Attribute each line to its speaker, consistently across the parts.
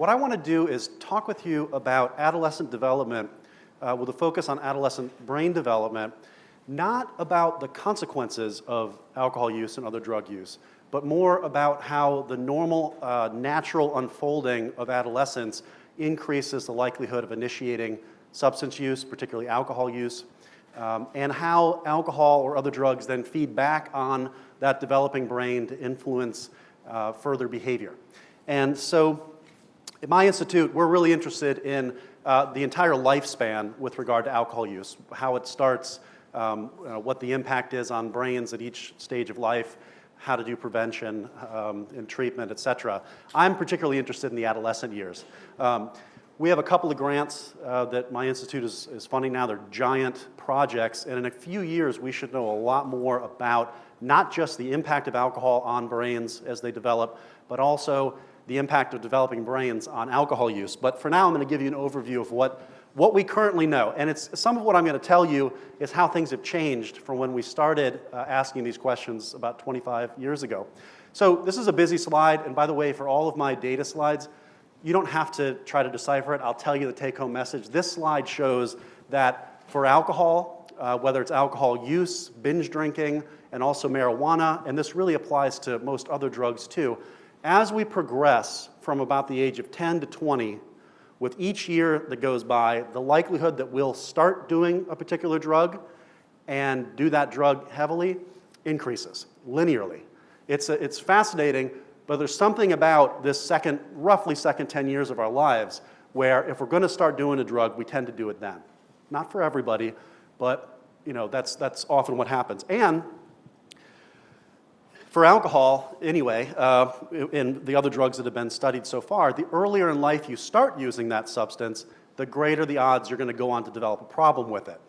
Speaker 1: What I want to do is talk with you about adolescent development with a focus on adolescent brain development, not about the consequences of alcohol use and other drug use, but more about how the normal, natural unfolding of adolescence increases the likelihood of initiating substance use, particularly alcohol use, and how alcohol or other drugs then feed back on that developing brain to influence further behavior. And so at my institute, we're really interested in the entire lifespan with regard to alcohol use, how it starts, what the impact is on brains at each stage of life, how to do prevention and treatment, et cetera. I'm particularly interested in the adolescent years. We have a couple of grants that my institute is funding now. They're giant projects, and in a few years we should know a lot more about not just the impact of alcohol on brains as they develop, but also the impact of developing brains on alcohol use. But for now, I'm going to give you an overview of what we currently know. And some of what I'm going to tell you is how things have changed from when we started asking these questions about 25 years ago. So this is a busy slide, and by the way, for all of my data slides, you don't have to try to decipher it. I'll tell you the take-home message. This slide shows that for alcohol, whether it's alcohol use, binge drinking, and also marijuana, and this really applies to most other drugs too, as we progress from about the age of 10 to 20, with each year that goes by, the likelihood that we'll start doing a particular drug and do that drug heavily increases linearly. It's fascinating, but there's something about this roughly second 10 years of our lives where if we're going to start doing a drug, we tend to do it then. Not for everybody, but that's often what happens. And for alcohol, anyway, in the other drugs that have been studied so far, the earlier in life you start using that substance, the greater the odds you're going to go on to develop a problem with it.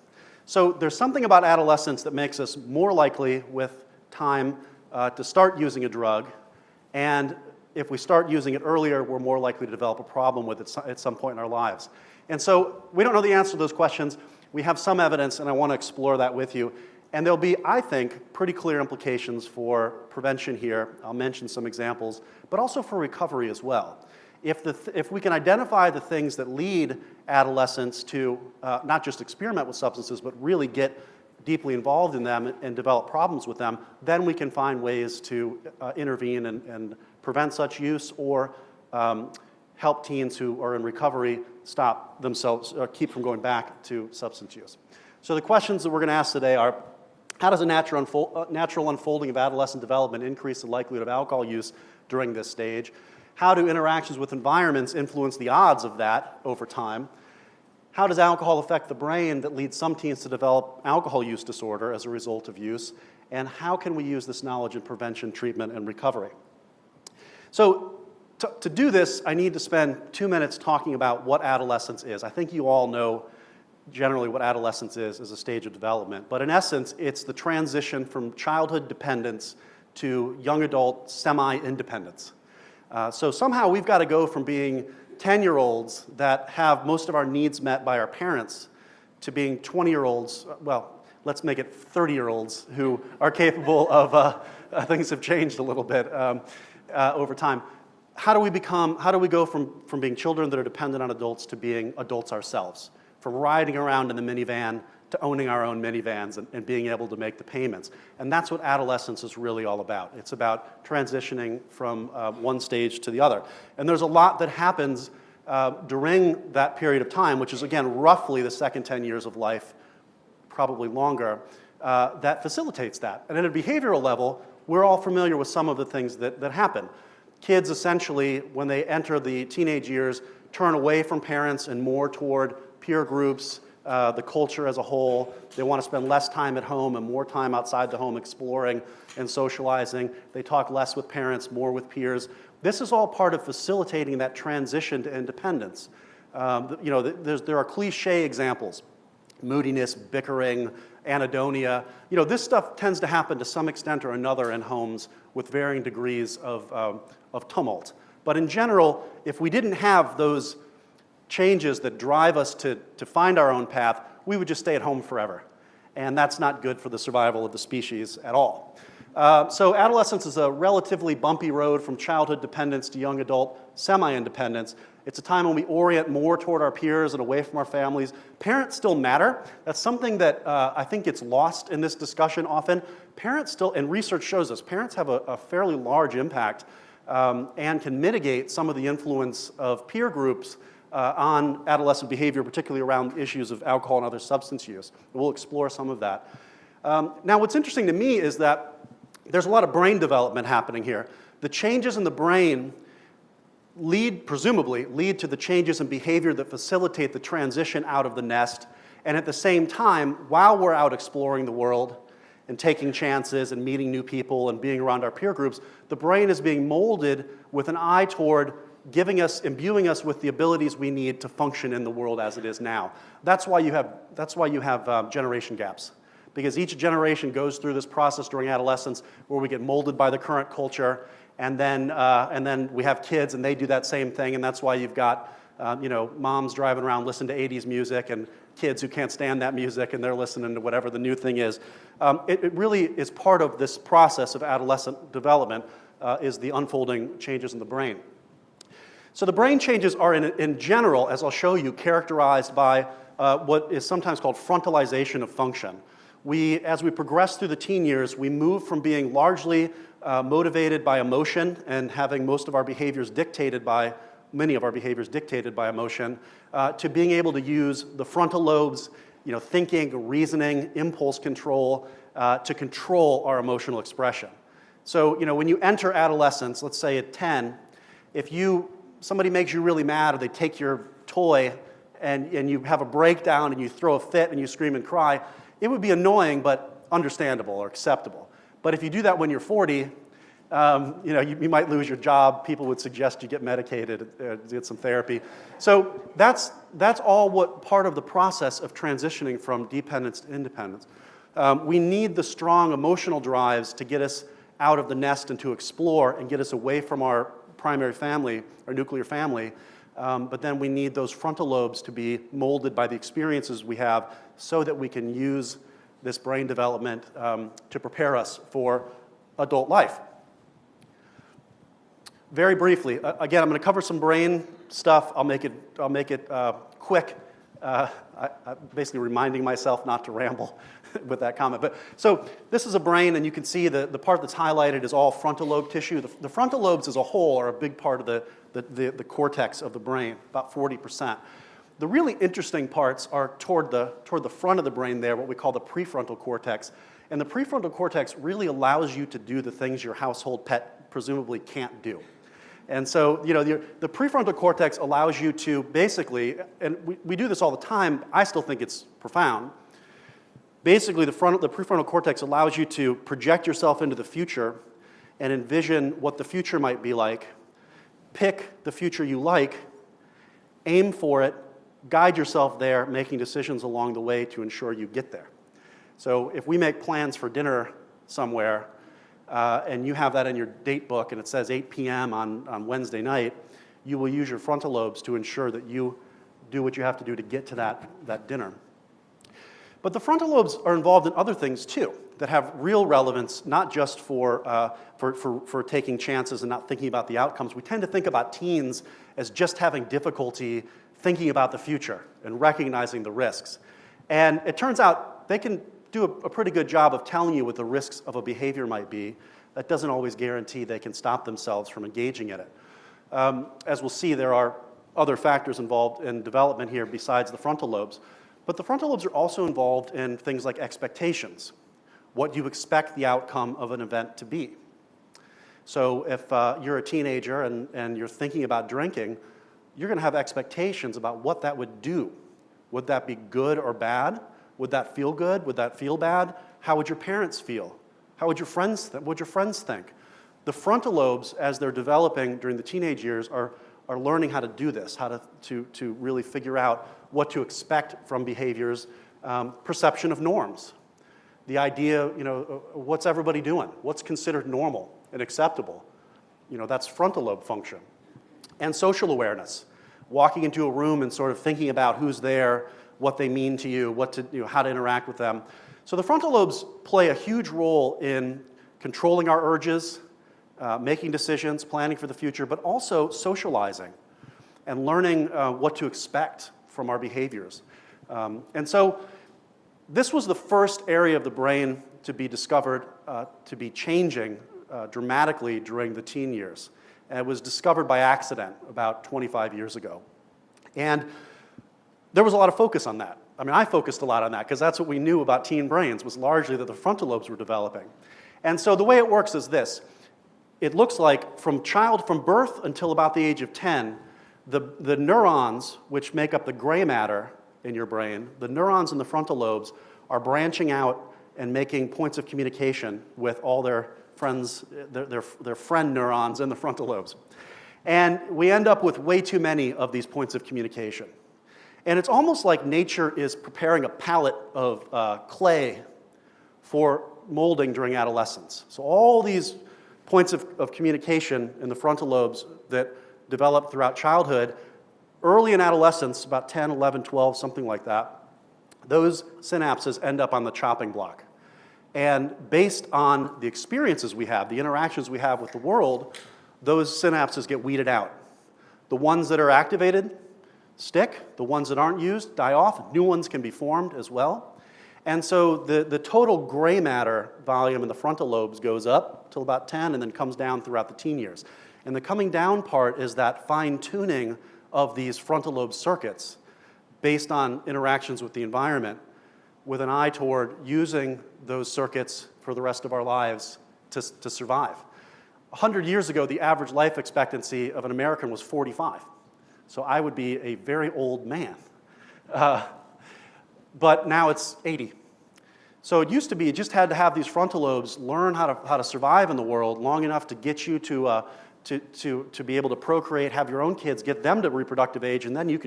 Speaker 1: So there's something about adolescence that makes us more likely with time to start using a drug, and if we start using it earlier, we're more likely to develop a problem with it at some point in our lives. And so we don't know the answer to those questions. We have some evidence, and I want to explore that with you. And there'll be, I think, pretty clear implications for prevention here. I'll mention some examples, but also for recovery as well. If we can identify the things that lead adolescents to not just experiment with substances, but really get deeply involved in them and develop problems with them, then we can find ways to intervene and prevent such use or help teens who are in recovery stop themselves or keep from going back to substance use. So the questions that we're going to ask today are, how does a natural unfolding of adolescent development increase the likelihood of alcohol use during this stage? How do interactions with environments influence the odds of that over time? How does alcohol affect the brain that leads some teens to develop alcohol use disorder as a result of use? And how can we use this knowledge in prevention, treatment, and recovery? So to do this, I need to spend 2 minutes talking about what adolescence is. I think you all know generally what adolescence is as a stage of development. But in essence, it's the transition from childhood dependence to young adult semi-independence. So somehow we've got to go from being 10-year-olds that have most of our needs met by our parents to being 20-year-olds, well, let's make it 30-year-olds who are capable of, things have changed a little bit over time. How do we go from being children that are dependent on adults to being adults ourselves? From riding around in the minivan to owning our own minivans and being able to make the payments. And that's what adolescence is really all about. It's about transitioning from one stage to the other. And there's a lot that happens during that period of time, which is, again, roughly the second 10 years of life, probably longer, that facilitates that. And at a behavioral level, we're all familiar with some of the things that happen. Kids, essentially, when they enter the teenage years, turn away from parents and more toward peer groups, the culture as a whole. They want to spend less time at home and more time outside the home exploring and socializing. They talk less with parents, more with peers. This is all part of facilitating that transition to independence. There are cliche examples: moodiness, bickering, anhedonia. This stuff tends to happen to some extent or another in homes with varying degrees of tumult. But in general, if we didn't have those changes that drive us to find our own path, we would just stay at home forever. And that's not good for the survival of the species at all. So adolescence is a relatively bumpy road from childhood dependence to young adult semi-independence. It's a time when we orient more toward our peers and away from our families. Parents still matter. That's something that I think gets lost in this discussion often. Parents still, and research shows us, parents have a fairly large impact and can mitigate some of the influence of peer groups on adolescent behavior, particularly around issues of alcohol and other substance use. We'll explore some of that. Now, what's interesting to me is that there's a lot of brain development happening here. The changes in the brain presumably lead to the changes in behavior that facilitate the transition out of the nest. And at the same time, while we're out exploring the world and taking chances and meeting new people and being around our peer groups, the brain is being molded with an eye toward imbuing us with the abilities we need to function in the world as it is now. That's why you have generation gaps. Because each generation goes through this process during adolescence where we get molded by the current culture, and then we have kids and they do that same thing, and that's why you've got moms driving around listening to 80s music and kids who can't stand that music and they're listening to whatever the new thing is. It really is part of this process of adolescent development is the unfolding changes in the brain. So the brain changes are in general, as I'll show you, characterized by what is sometimes called frontalization of function. As we progress through the teen years, we move from being largely motivated by emotion and having many of our behaviors dictated by emotion, to being able to use the frontal lobes, thinking, reasoning, impulse control, to control our emotional expression. So, when you enter adolescence, let's say at 10, if somebody makes you really mad or they take your toy and you have a breakdown and you throw a fit and you scream and cry, it would be annoying but understandable or acceptable. But if you do that when you're 40, you might lose your job. People would suggest you get medicated, get some therapy. So that's all part of the process of transitioning from dependence to independence. We need the strong emotional drives to get us out of the nest and to explore and get us away from our primary family, our nuclear family. But then we need those frontal lobes to be molded by the experiences we have so that we can use this brain development to prepare us for adult life. Very briefly, again, I'm going to cover some brain stuff. I'll make it quick. I'm basically reminding myself not to ramble with that comment. So this is a brain, and you can see the part that's highlighted is all frontal lobe tissue. The frontal lobes as a whole are a big part of the cortex of the brain, about 40%. The really interesting parts are toward the front of the brain there, what we call the prefrontal cortex. And the prefrontal cortex really allows you to do the things your household pet presumably can't do. And so, the prefrontal cortex allows you to basically, and we do this all the time, I still think it's profound. Basically, the prefrontal cortex allows you to project yourself into the future and envision what the future might be like, pick the future you like, aim for it, guide yourself there, making decisions along the way to ensure you get there. So if we make plans for dinner somewhere, and you have that in your date book and it says 8 p.m. on Wednesday night, you will use your frontal lobes to ensure that you do what you have to do to get to that dinner. But the frontal lobes are involved in other things too that have real relevance, not just for taking chances and not thinking about the outcomes. We tend to think about teens as just having difficulty thinking about the future and recognizing the risks. And it turns out they can do a pretty good job of telling you what the risks of a behavior might be. That doesn't always guarantee they can stop themselves from engaging in it. As we'll see, there are other factors involved in development here besides the frontal lobes. But the frontal lobes are also involved in things like expectations, what you expect the outcome of an event to be. So if you're a teenager and you're thinking about drinking, you're going to have expectations about what that would do. Would that be good or bad? Would that feel good? Would that feel bad? How would your parents feel? How would your friends think? The frontal lobes, as they're developing during the teenage years, are learning how to do this, how to really figure out what to expect from behaviors, perception of norms. The idea, what's everybody doing? What's considered normal and acceptable? That's frontal lobe function. And social awareness, walking into a room and sort of thinking about who's there, what they mean to you, how to interact with them. So the frontal lobes play a huge role in controlling our urges, making decisions, planning for the future, but also socializing and learning what to expect from our behaviors. And so this was the first area of the brain to be discovered to be changing dramatically during the teen years. And it was discovered by accident about 25 years ago. And there was a lot of focus on that. I mean, I focused a lot on that because that's what we knew about teen brains, was largely that the frontal lobes were developing. And so the way it works is this. It looks like from birth until about the age of 10, the neurons which make up the gray matter in your brain, the neurons in the frontal lobes are branching out and making points of communication with all their friends, their friend neurons in the frontal lobes. And we end up with way too many of these points of communication. And it's almost like nature is preparing a palette of clay for molding during adolescence. So all these points of communication in the frontal lobes that develop throughout childhood, early in adolescence, about 10, 11, 12, something like that, those synapses end up on the chopping block. And based on the experiences we have, the interactions we have with the world, those synapses get weeded out. The ones that are activated stick, the ones that aren't used die off, new ones can be formed as well. And so the total gray matter volume in the frontal lobes goes up till about 10 and then comes down throughout the teen years. And the coming down part is that fine-tuning of these frontal lobe circuits based on interactions with the environment with an eye toward using those circuits for the rest of our lives to survive. 100 years ago, the average life expectancy of an American was 45. So I would be a very old man. But now it's 80. So it used to be you just had to have these frontal lobes learn how to survive in the world long enough to get you to be able to procreate, have your own kids, get them to reproductive age, and then you're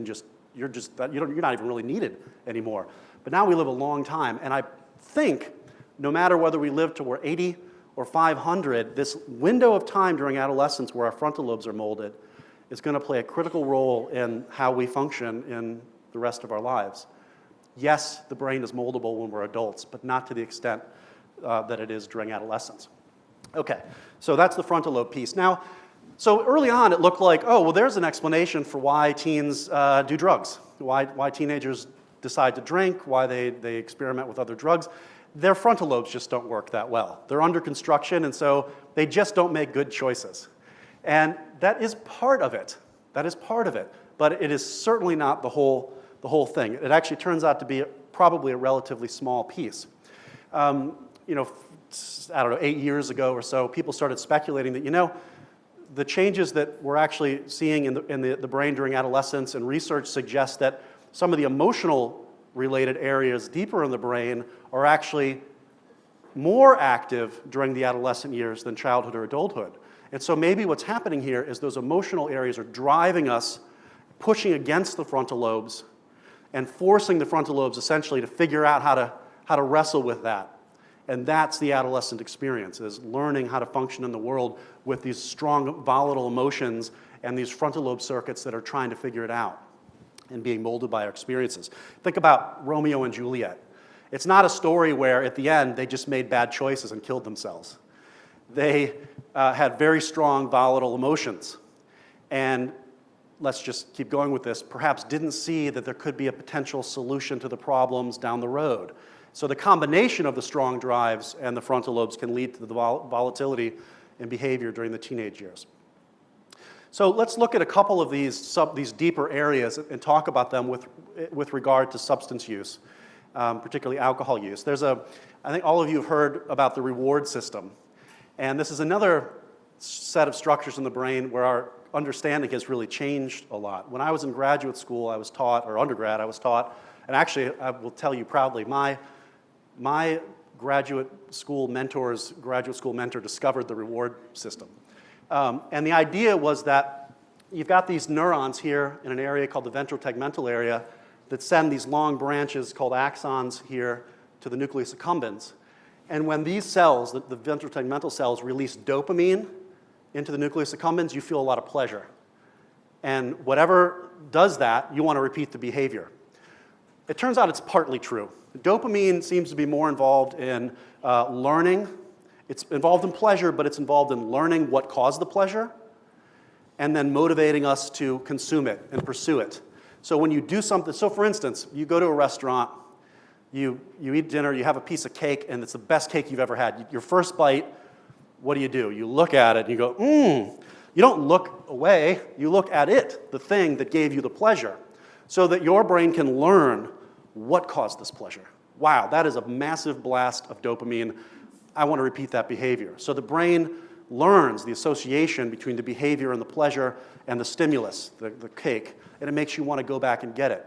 Speaker 1: not even really needed anymore. But now we live a long time, and I think no matter whether we live to we're 80 or 500, this window of time during adolescence where our frontal lobes are molded is going to play a critical role in how we function in the rest of our lives. Yes, the brain is moldable when we're adults, but not to the extent that it is during adolescence. Okay, so that's the frontal lobe piece. Now, so early on it looked like, oh, well, there's an explanation for why teens do drugs, why teenagers decide to drink, why they experiment with other drugs. Their frontal lobes just don't work that well. They're under construction, and so they just don't make good choices. And that is part of it. That is part of it. But it is certainly not the whole thing. It actually turns out to be probably a relatively small piece. I don't know, 8 years ago or so, people started speculating that, the changes that we're actually seeing in the brain during adolescence, and research suggests that some of the emotional related areas deeper in the brain are actually more active during the adolescent years than childhood or adulthood. And so maybe what's happening here is those emotional areas are driving us, pushing against the frontal lobes, and forcing the frontal lobes essentially to figure out how to wrestle with that. And that's the adolescent experience, is learning how to function in the world with these strong, volatile emotions and these frontal lobe circuits that are trying to figure it out and being molded by our experiences. Think about Romeo and Juliet. It's not a story where at the end they just made bad choices and killed themselves. They had very strong, volatile emotions. And let's just keep going with this, perhaps didn't see that there could be a potential solution to the problems down the road. So the combination of the strong drives and the frontal lobes can lead to the volatility in behavior during the teenage years. So let's look at a couple of these deeper areas and talk about them with regard to substance use, particularly alcohol use. I think all of you have heard about the reward system. And this is another set of structures in the brain where our understanding has really changed a lot. When I was in graduate school, I was taught, or undergrad, I was taught, and actually I will tell you proudly, my graduate school mentor discovered the reward system. And the idea was that you've got these neurons here in an area called the ventral tegmental area that send these long branches called axons here to the nucleus accumbens. And when these cells, the ventral tegmental cells, release dopamine into the nucleus accumbens, you feel a lot of pleasure. And whatever does that, you want to repeat the behavior. It turns out it's partly true. Dopamine seems to be more involved in learning It's involved in pleasure, but it's involved in learning what caused the pleasure and then motivating us to consume it and pursue it. So when you do something, so for instance, you go to a restaurant, you eat dinner, you have a piece of cake, and it's the best cake you've ever had. Your first bite, what do? You look at it and you go, You don't look away, you look at it, the thing that gave you the pleasure, so that your brain can learn what caused this pleasure. Wow, that is a massive blast of dopamine. I want to repeat that behavior. So the brain learns the association between the behavior and the pleasure and the stimulus, the cake, and it makes you want to go back and get it.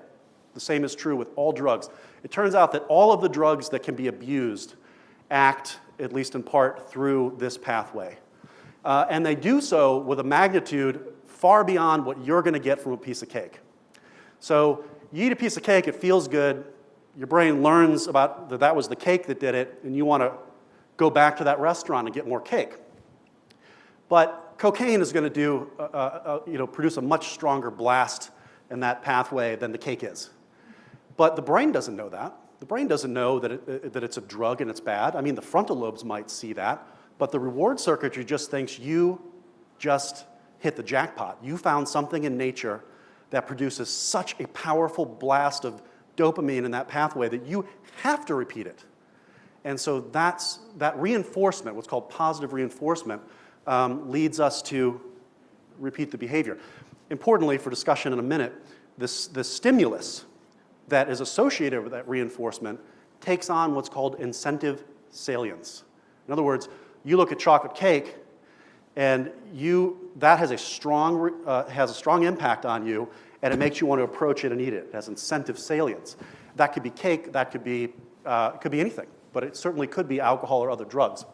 Speaker 1: The same is true with all drugs. It turns out that all of the drugs that can be abused act, at least in part, through this pathway. And they do so with a magnitude far beyond what you're going to get from a piece of cake. So you eat a piece of cake, it feels good, your brain learns about that was the cake that did it, and you want to go back to that restaurant and get more cake. But cocaine is going to produce a much stronger blast in that pathway than the cake is. But the brain doesn't know that. The brain doesn't know that it's a drug and it's bad. I mean, the frontal lobes might see that, but the reward circuitry just thinks you just hit the jackpot. You found something in nature that produces such a powerful blast of dopamine in that pathway that you have to repeat it. And so that reinforcement, what's called positive reinforcement, leads us to repeat the behavior. Importantly, for discussion in a minute, the stimulus that is associated with that reinforcement takes on what's called incentive salience. In other words, you look at chocolate cake, and that has a strong impact on you, and it makes you want to approach it and eat it. It has incentive salience. That could be cake, that could be anything, but it certainly could be alcohol or other drugs.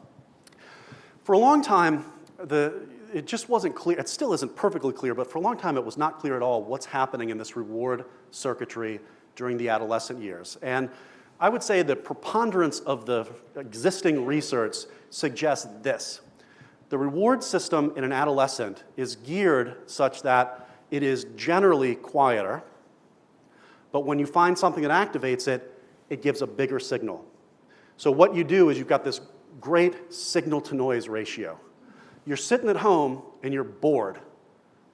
Speaker 1: For a long time, it just wasn't clear. It still isn't perfectly clear, but for a long time it was not clear at all what's happening in this reward circuitry during the adolescent years. And I would say the preponderance of the existing research suggests this. The reward system in an adolescent is geared such that it is generally quieter, but when you find something that activates it, it gives a bigger signal. So what you do is you've got this great signal-to-noise ratio. You're sitting at home and you're bored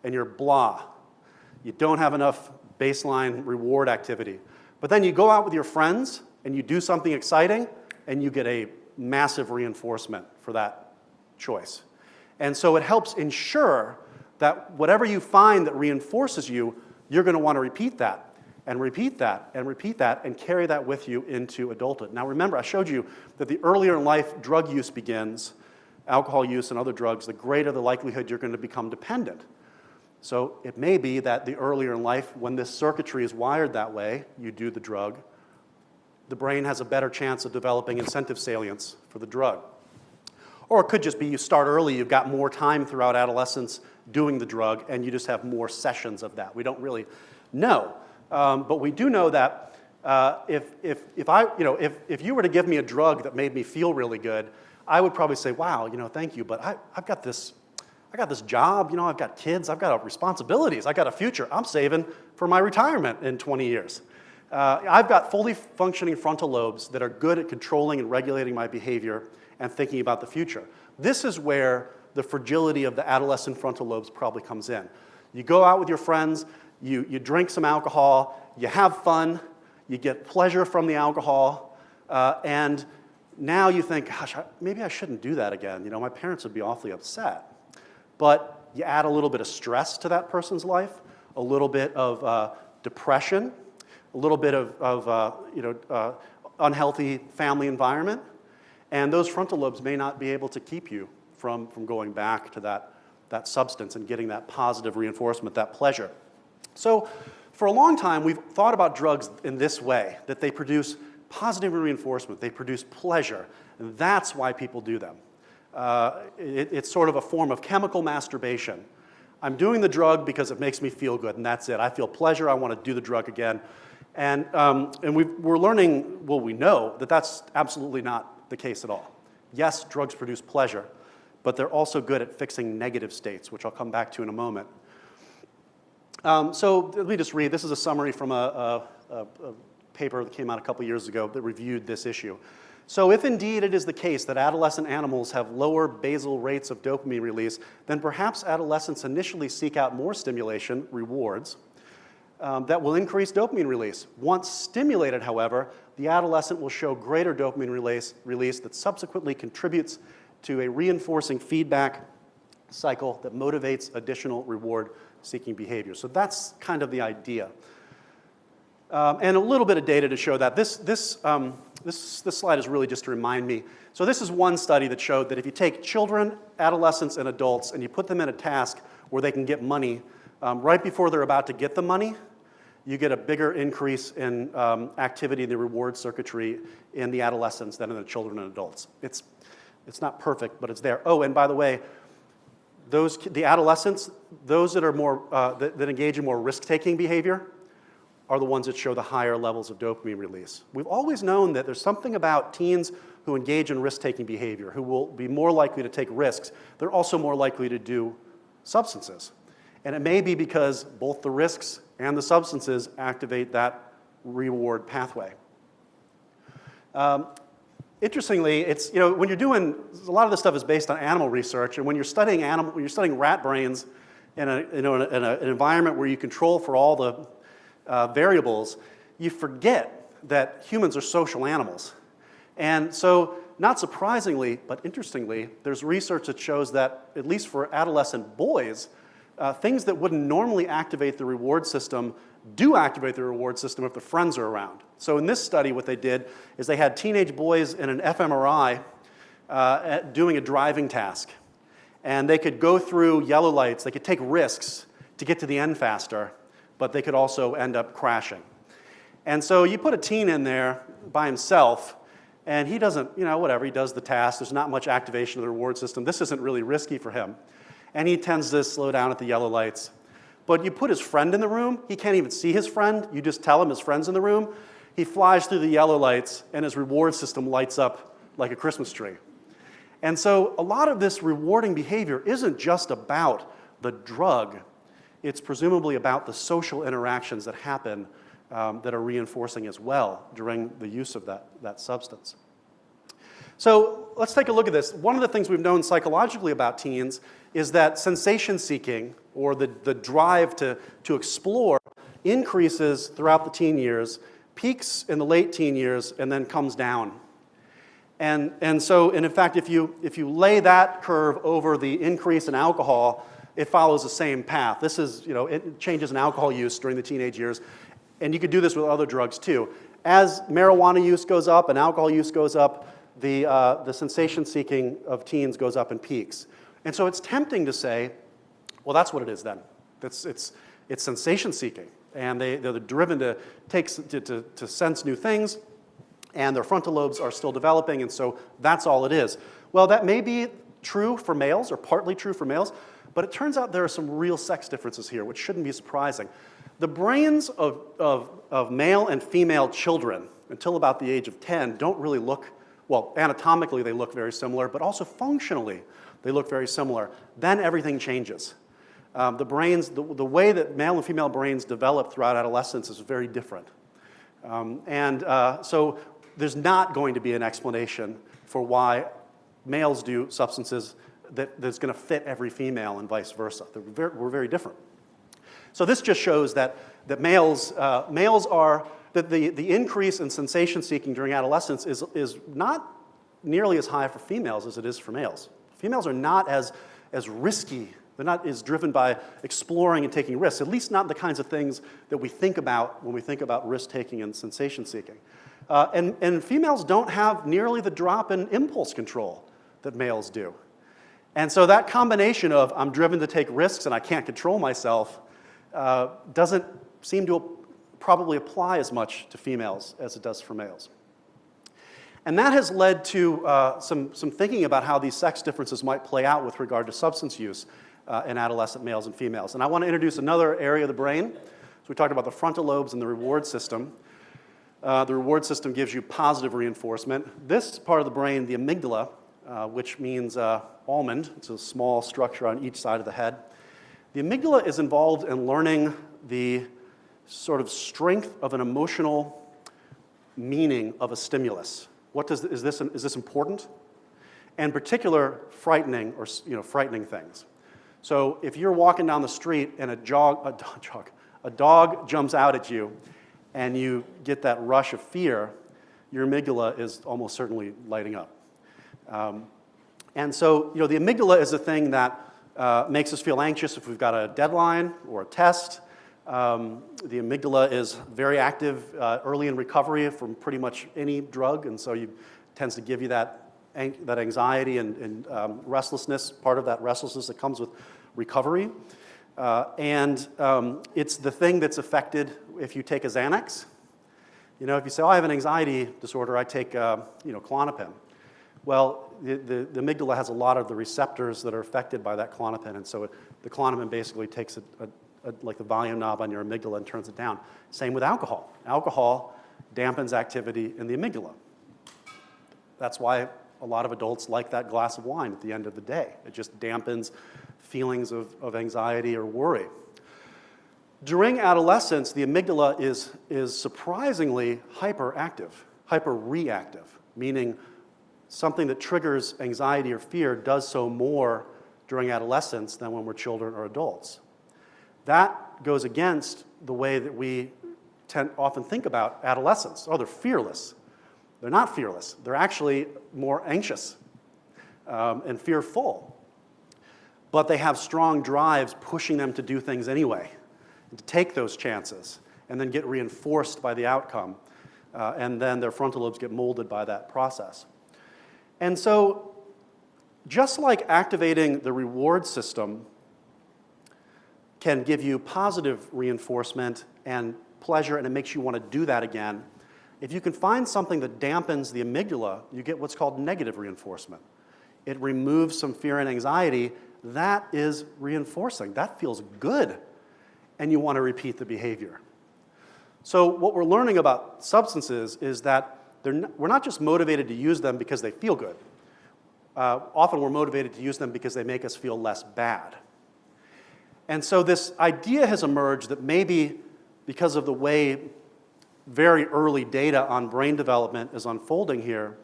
Speaker 1: and you're blah. You don't have enough baseline reward activity. But then you go out with your friends and you do something exciting and you get a massive reinforcement for that choice. And so it helps ensure that whatever you find that reinforces you, you're going to want to repeat that and repeat that and repeat that and carry that with you into adulthood. Now remember, I showed you that the earlier in life drug use begins, alcohol use and other drugs, the greater the likelihood you're going to become dependent. So it may be that the earlier in life, when this circuitry is wired that way, you do the drug, the brain has a better chance of developing incentive salience for the drug. Or it could just be you start early, you've got more time throughout adolescence doing the drug, and you just have more sessions of that. We don't really know. But we do know that if you were to give me a drug that made me feel really good, I would probably say, wow, thank you, but I've got this job, I've got kids, I've got responsibilities, I've got a future. I'm saving for my retirement in 20 years. I've got fully functioning frontal lobes that are good at controlling and regulating my behavior and thinking about the future. This is where the fragility of the adolescent frontal lobes probably comes in. You go out with your friends, you drink some alcohol, you have fun, you get pleasure from the alcohol, and now you think, gosh, maybe I shouldn't do that again. My parents would be awfully upset. But you add a little bit of stress to that person's life, a little bit of depression, a little bit of unhealthy family environment, and those frontal lobes may not be able to keep you from going back to that substance and getting that positive reinforcement, that pleasure. So for a long time, we've thought about drugs in this way, that they produce positive reinforcement, they produce pleasure, and that's why people do them. It's sort of a form of chemical masturbation. I'm doing the drug because it makes me feel good, and that's it. I feel pleasure, I want to do the drug again. And we're learning, we know that that's absolutely not the case at all. Yes, drugs produce pleasure, but they're also good at fixing negative states, which I'll come back to in a moment. So let me just read. This is a summary from a paper that came out a couple years ago that reviewed this issue. So if indeed it is the case that adolescent animals have lower basal rates of dopamine release, then perhaps adolescents initially seek out more stimulation, rewards, that will increase dopamine release. Once stimulated, however, the adolescent will show greater dopamine release that subsequently contributes to a reinforcing feedback cycle that motivates additional reward-seeking behavior. So that's kind of the idea. And a little bit of data to show that. This slide is really just to remind me. So this is one study that showed that if you take children, adolescents, and adults, and you put them in a task where they can get money, right before they're about to get the money, you get a bigger increase in activity in the reward circuitry in the adolescents than in the children and adults. It's not perfect, but it's there. Oh, and by the way, the adolescents, those that are more that engage in more risk-taking behavior, are the ones that show the higher levels of dopamine release. We've always known that there's something about teens who engage in risk-taking behavior, who will be more likely to take risks. They're also more likely to do substances. And it may be because both the risks and the substances activate that reward pathway. Interestingly, it's, when you're doing, a lot of this stuff is based on animal research, and when you're studying rat brains in an environment where you control for all the variables, you forget that humans are social animals. And so, not surprisingly, but interestingly, there's research that shows that, at least for adolescent boys, things that wouldn't normally activate the reward system do activate the reward system if the friends are around. So in this study, what they did is they had teenage boys in an fMRI doing a driving task. And they could go through yellow lights, they could take risks to get to the end faster, but they could also end up crashing. And so you put a teen in there by himself, and he doesn't, whatever, he does the task. There's not much activation of the reward system. This isn't really risky for him. And he tends to slow down at the yellow lights. But you put his friend in the room, he can't even see his friend. You just tell him his friend's in the room. He flies through the yellow lights, and his reward system lights up like a Christmas tree. And so a lot of this rewarding behavior isn't just about the drug. It's presumably about the social interactions that happen that are reinforcing as well during the use of that substance. So let's take a look at this. One of the things we've known psychologically about teens is that sensation seeking, or the drive to explore, increases throughout the teen years, peaks in the late teen years, and then comes down. And in fact, if you lay that curve over the increase in alcohol, it follows the same path. This is, it changes in alcohol use during the teenage years, and you could do this with other drugs too. As marijuana use goes up and alcohol use goes up, the sensation seeking of teens goes up and peaks. And so it's tempting to say, well, that's what it is then. It's sensation seeking, and they're driven to sense new things, and their frontal lobes are still developing, and so that's all it is. Well, that may be true for males, or partly true for males, but it turns out there are some real sex differences here, which shouldn't be surprising. The brains of male and female children, until about the age of 10, don't really look, well, anatomically they look very similar, but also functionally they look very similar. Then everything changes. The way that male and female brains develop throughout adolescence is very different. So there's not going to be an explanation for why males do substances that's going to fit every female and vice versa. We're very different. So this just shows that males are, that the increase in sensation seeking during adolescence is not nearly as high for females as it is for males. Females are not as risky. They're not as driven by exploring and taking risks, at least not the kinds of things that we think about when we think about risk-taking and sensation-seeking. And females don't have nearly the drop in impulse control that males do. And so that combination of I'm driven to take risks and I can't control myself doesn't seem to probably apply as much to females as it does for males. And that has led to some thinking about how these sex differences might play out with regard to substance use in adolescent males and females. And I want to introduce another area of the brain. So we talked about the frontal lobes and the reward system. The reward system gives you positive reinforcement. This part of the brain, the amygdala, which means almond, it's a small structure on each side of the head. The amygdala is involved in learning the sort of strength of an emotional meaning of a stimulus. Is this important? And in particular, frightening things. So if you're walking down the street and a dog jumps out at you and you get that rush of fear, your amygdala is almost certainly lighting up. And so, the amygdala is a thing that makes us feel anxious if we've got a deadline or a test. The amygdala is very active early in recovery from pretty much any drug, and so it tends to give you that anxiety and restlessness, part of that restlessness that comes with recovery. And it's the thing that's affected if you take a Xanax. If you say, I have an anxiety disorder, I take Klonopin. Well, the amygdala has a lot of the receptors that are affected by that Klonopin, and so the Klonopin basically takes like the volume knob on your amygdala and turns it down. Same with alcohol. Alcohol dampens activity in the amygdala. That's why a lot of adults like that glass of wine at the end of the day. It just dampens feelings of anxiety or worry. During adolescence, the amygdala is surprisingly hyperactive, hyperreactive, meaning something that triggers anxiety or fear does so more during adolescence than when we're children or adults. That goes against the way that we often think about adolescents. Oh, they're fearless. They're not fearless. They're actually more anxious and fearful. But they have strong drives pushing them to do things anyway, and to take those chances, and then get reinforced by the outcome. And then their frontal lobes get molded by that process. And so, just like activating the reward system can give you positive reinforcement and pleasure, and it makes you want to do that again, if you can find something that dampens the amygdala, you get what's called negative reinforcement. It removes some fear and anxiety. That is reinforcing. That feels good, and you want to repeat the behavior. So what we're learning about substances is that we're not just motivated to use them because they feel good. Often we're motivated to use them because they make us feel less bad. And so this idea has emerged that maybe because of the way very early data on brain development is unfolding here,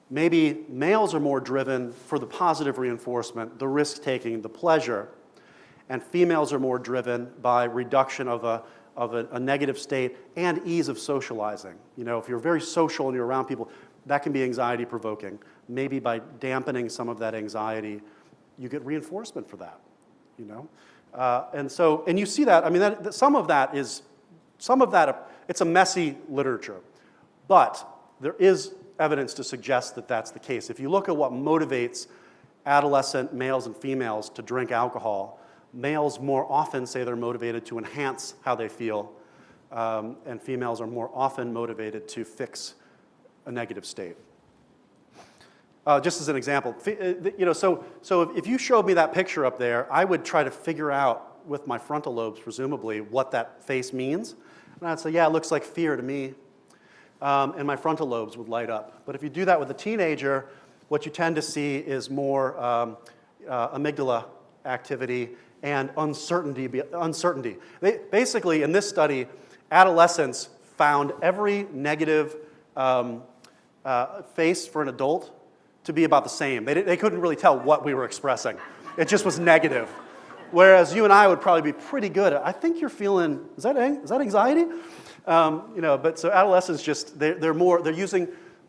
Speaker 1: maybe males are more driven for the positive reinforcement, the risk-taking, the pleasure, and females are more driven by reduction of a negative state and ease of socializing. If you're very social and you're around people, that can be anxiety-provoking. Maybe by dampening some of that anxiety, you get reinforcement for that. And you see that. Some of that, it's a messy literature, but there is evidence to suggest that that's the case. If you look at what motivates adolescent males and females to drink alcohol, males more often say they're motivated to enhance how they feel, and females are more often motivated to fix a negative state. Just as an example, so if you showed me that picture up there, I would try to figure out with my frontal lobes, presumably, what that face means. And I'd say, yeah, it looks like fear to me. And my frontal lobes would light up. But if you do that with a teenager, what you tend to see is more amygdala activity and uncertainty. Basically, in this study, adolescents found every negative face for an adult to be about the same. They couldn't really tell what we were expressing. It just was negative. Whereas you and I would probably be pretty good at, I think you're feeling, is that anxiety? But so adolescents just,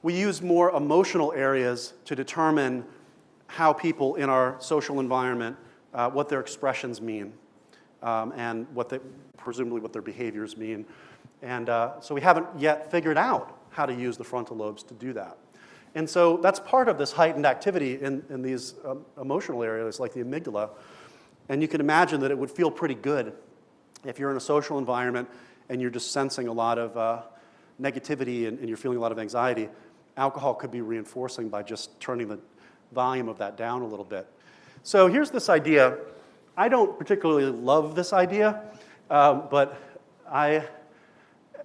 Speaker 1: we use more emotional areas to determine how people in our social environment, what their expressions mean, and presumably what their behaviors mean. And so we haven't yet figured out how to use the frontal lobes to do that. And so that's part of this heightened activity in these emotional areas like the amygdala. And you can imagine that it would feel pretty good if you're in a social environment and you're just sensing a lot of negativity and you're feeling a lot of anxiety. Alcohol could be reinforcing by just turning the volume of that down a little bit. So here's this idea. I don't particularly love this idea, but I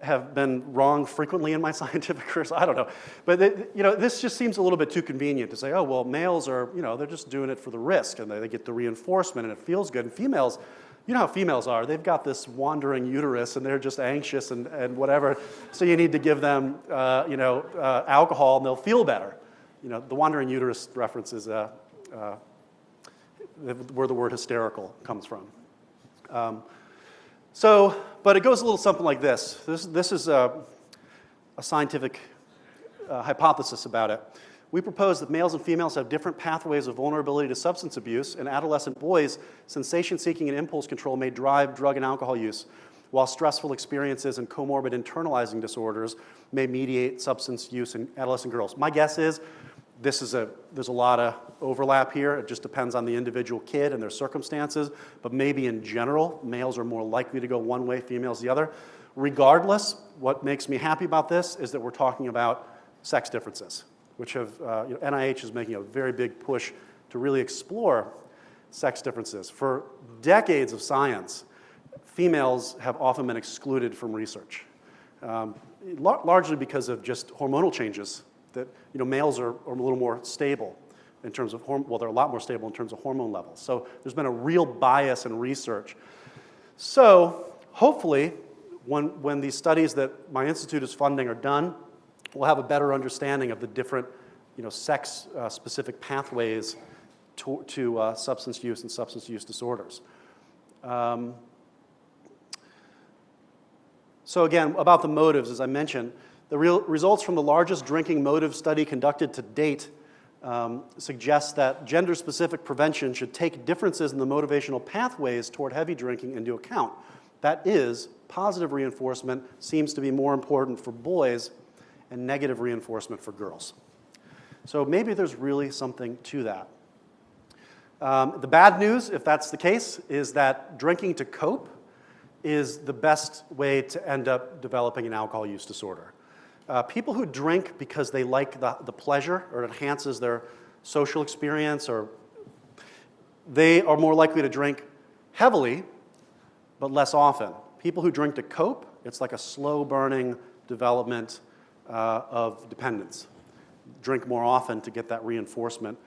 Speaker 1: have been wrong frequently in my scientific career, so I don't know. But this just seems a little bit too convenient to say, oh, well, males are, they're just doing it for the risk, and they get the reinforcement, and it feels good. And females, You know how females are. They've got this wandering uterus, and they're just anxious and whatever. So you need to give them, alcohol, and they'll feel better. The wandering uterus reference is where the word hysterical comes from. But it goes a little something like this. This is a scientific hypothesis about it. We propose that males and females have different pathways of vulnerability to substance abuse, and adolescent boys, sensation-seeking and impulse control may drive drug and alcohol use, while stressful experiences and comorbid internalizing disorders may mediate substance use in adolescent girls. My guess is there's a lot of overlap here. It just depends on the individual kid and their circumstances, but maybe in general, males are more likely to go one way, females the other. Regardless, what makes me happy about this is that we're talking about sex differences, which NIH is making a very big push to really explore sex differences. For decades of science, females have often been excluded from research, largely because of just hormonal changes. That males are a little more stable in terms of they're a lot more stable in terms of hormone levels. So there's been a real bias in research. So hopefully, when these studies that my institute is funding are done, we'll have a better understanding of the different, sex-specific pathways to substance use and substance use disorders. So again, about the motives, as I mentioned, the results from the largest drinking motive study conducted to date suggest that gender-specific prevention should take differences in the motivational pathways toward heavy drinking into account. That is, positive reinforcement seems to be more important for boys and negative reinforcement for girls. So maybe there's really something to that. The bad news, if that's the case, is that drinking to cope is the best way to end up developing an alcohol use disorder. People who drink because they like the pleasure or it enhances their social experience, or they are more likely to drink heavily but less often. People who drink to cope, it's like a slow-burning development of dependence. Drink more often to get that reinforcement.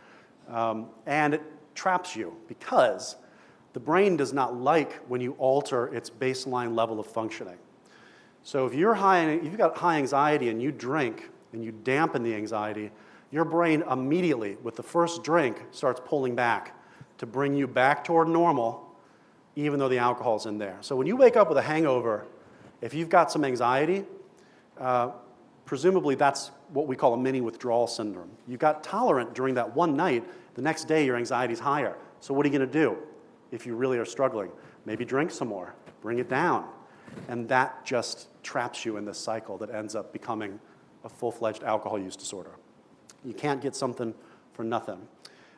Speaker 1: And it traps you because the brain does not like when you alter its baseline level of functioning. So if you've got high anxiety and you drink and you dampen the anxiety, your brain immediately, with the first drink, starts pulling back to bring you back toward normal, even though the alcohol's in there. So when you wake up with a hangover, if you've got some anxiety, presumably that's what we call a mini withdrawal syndrome. You got tolerant during that one night, the next day your anxiety's higher. So what are you going to do if you really are struggling? Maybe drink some more, bring it down. And that just traps you in this cycle that ends up becoming a full-fledged alcohol use disorder. You can't get something for nothing.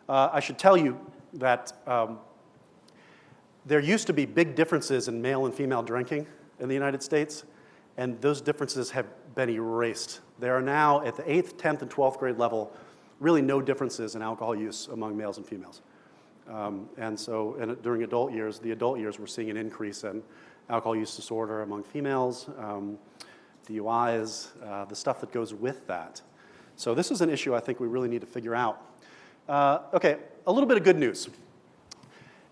Speaker 1: I should tell you that there used to be big differences in male and female drinking in the United States, and those differences have been erased. There are now, at the 8th, 10th, and 12th grade level, really no differences in alcohol use among males and females. And during adult years, we're seeing an increase in alcohol use disorder among females, DUIs, the stuff that goes with that. So this is an issue I think we really need to figure out. Okay, a little bit of good news.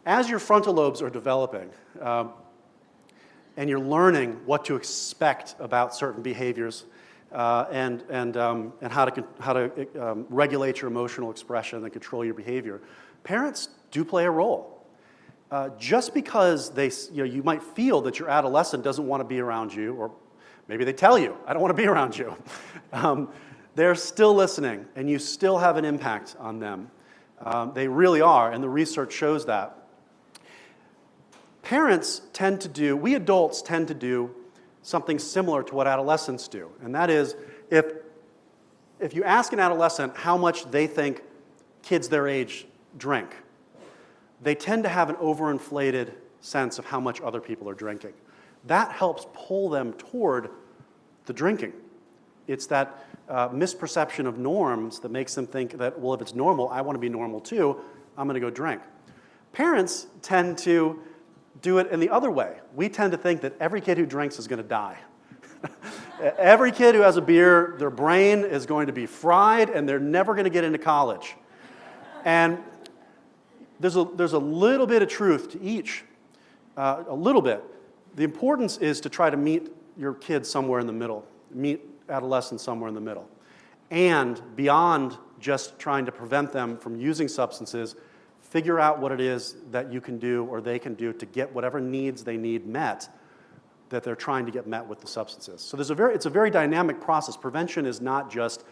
Speaker 1: As your frontal lobes are developing, and you're learning what to expect about certain behaviors, and how to regulate your emotional expression and control your behavior, parents do play a role. Just because you might feel that your adolescent doesn't want to be around you, or maybe they tell you, I don't want to be around you, they're still listening, and you still have an impact on them. They really are, and the research shows that. We adults tend to do something similar to what adolescents do, and that is, if you ask an adolescent how much they think kids their age drink, they tend to have an overinflated sense of how much other people are drinking. That helps pull them toward the drinking. It's that misperception of norms that makes them think that, well, if it's normal, I want to be normal too, I'm going to go drink. Parents tend to do it in the other way. We tend to think that every kid who drinks is going to die. Every kid who has a beer, their brain is going to be fried and they're never going to get into college. And there's a little bit of truth to each. a little bit. The importance is to try to meet your kids somewhere in the middle, meet adolescents somewhere in the middle. And beyond just trying to prevent them from using substances, figure out what it is that you can do or they can do to get whatever needs they need met that they're trying to get met with the substances. So it's a very dynamic process. Prevention is not just,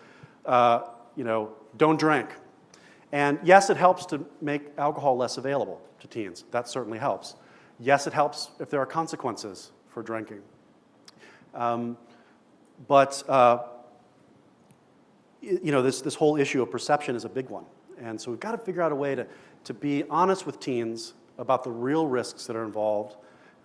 Speaker 1: don't drink. And yes, it helps to make alcohol less available to teens. That certainly helps. Yes, it helps if there are consequences for drinking. This whole issue of perception is a big one. And so we've got to figure out a way to be honest with teens about the real risks that are involved,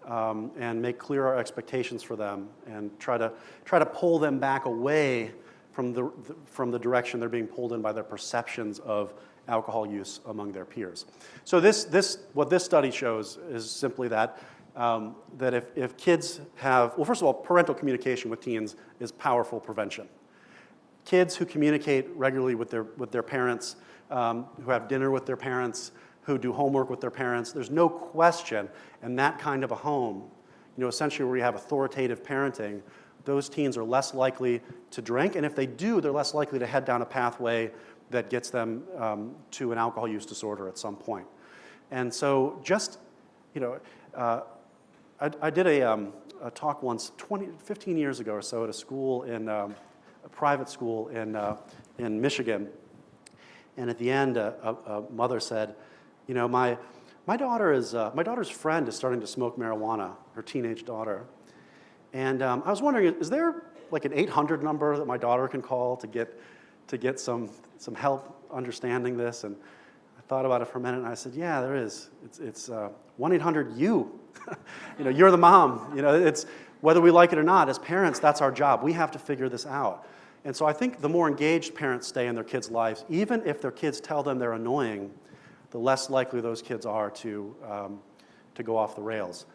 Speaker 1: and make clear our expectations for them, and try to pull them back away from the direction they're being pulled in by their perceptions of alcohol use among their peers. So what this study shows is simply that if kids have, well, first of all, parental communication with teens is powerful prevention. Kids who communicate regularly with their parents, who have dinner with their parents, who do homework with their parents, there's no question in that kind of a home, essentially where you have authoritative parenting, those teens are less likely to drink, and if they do, they're less likely to head down a pathway that gets them to an alcohol use disorder at some point. And so I did a talk once 15 years ago or so at a school a private school in Michigan, and at the end a mother said, my daughter's friend is starting to smoke marijuana, her teenage daughter, and I was wondering, is there like an 800 number that my daughter can call to get some help understanding this? And I thought about it for a minute, and I said, yeah, there is. It's 1-800-YOU. You're the mom. It's whether we like it or not. As parents, that's our job. We have to figure this out. And so I think the more engaged parents stay in their kids' lives, even if their kids tell them they're annoying, the less likely those kids are to go off the rails.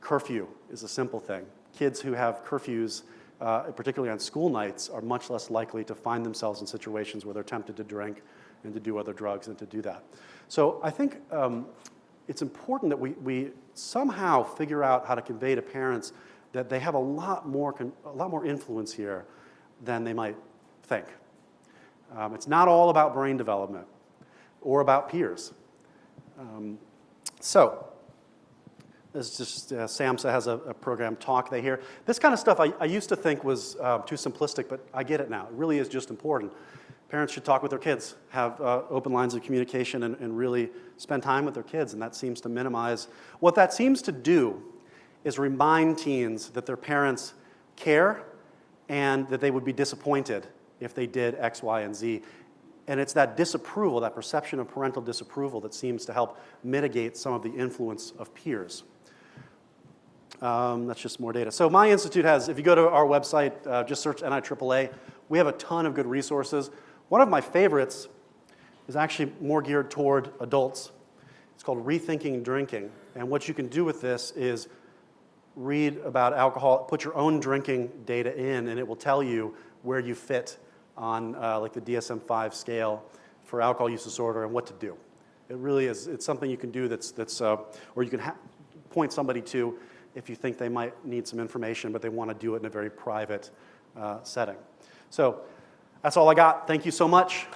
Speaker 1: Curfew is a simple thing. Kids who have curfews, particularly on school nights, are much less likely to find themselves in situations where they're tempted to drink and to do other drugs and to do that. So I think it's important that we somehow figure out how to convey to parents that they have a lot more influence here than they might think. It's not all about brain development or about peers. This is just, SAMHSA has a program, Talk They Hear. This kind of stuff I used to think was too simplistic, but I get it now. It really is just important. Parents should talk with their kids, have open lines of communication, and really spend time with their kids, and that seems to minimize. What that seems to do is remind teens that their parents care and that they would be disappointed if they did X, Y, and Z. And it's that disapproval, that perception of parental disapproval, that seems to help mitigate some of the influence of peers. That's just more data. So my institute has, if you go to our website, just search NIAAA, we have a ton of good resources. One of my favorites is actually more geared toward adults. It's called Rethinking Drinking. And what you can do with this is read about alcohol, put your own drinking data in, and it will tell you where you fit on like the DSM-5 scale for alcohol use disorder and what to do. It really is, it's something you can do or you can point somebody to if you think they might need some information, but they want to do it in a very private setting. So that's all I got. Thank you so much.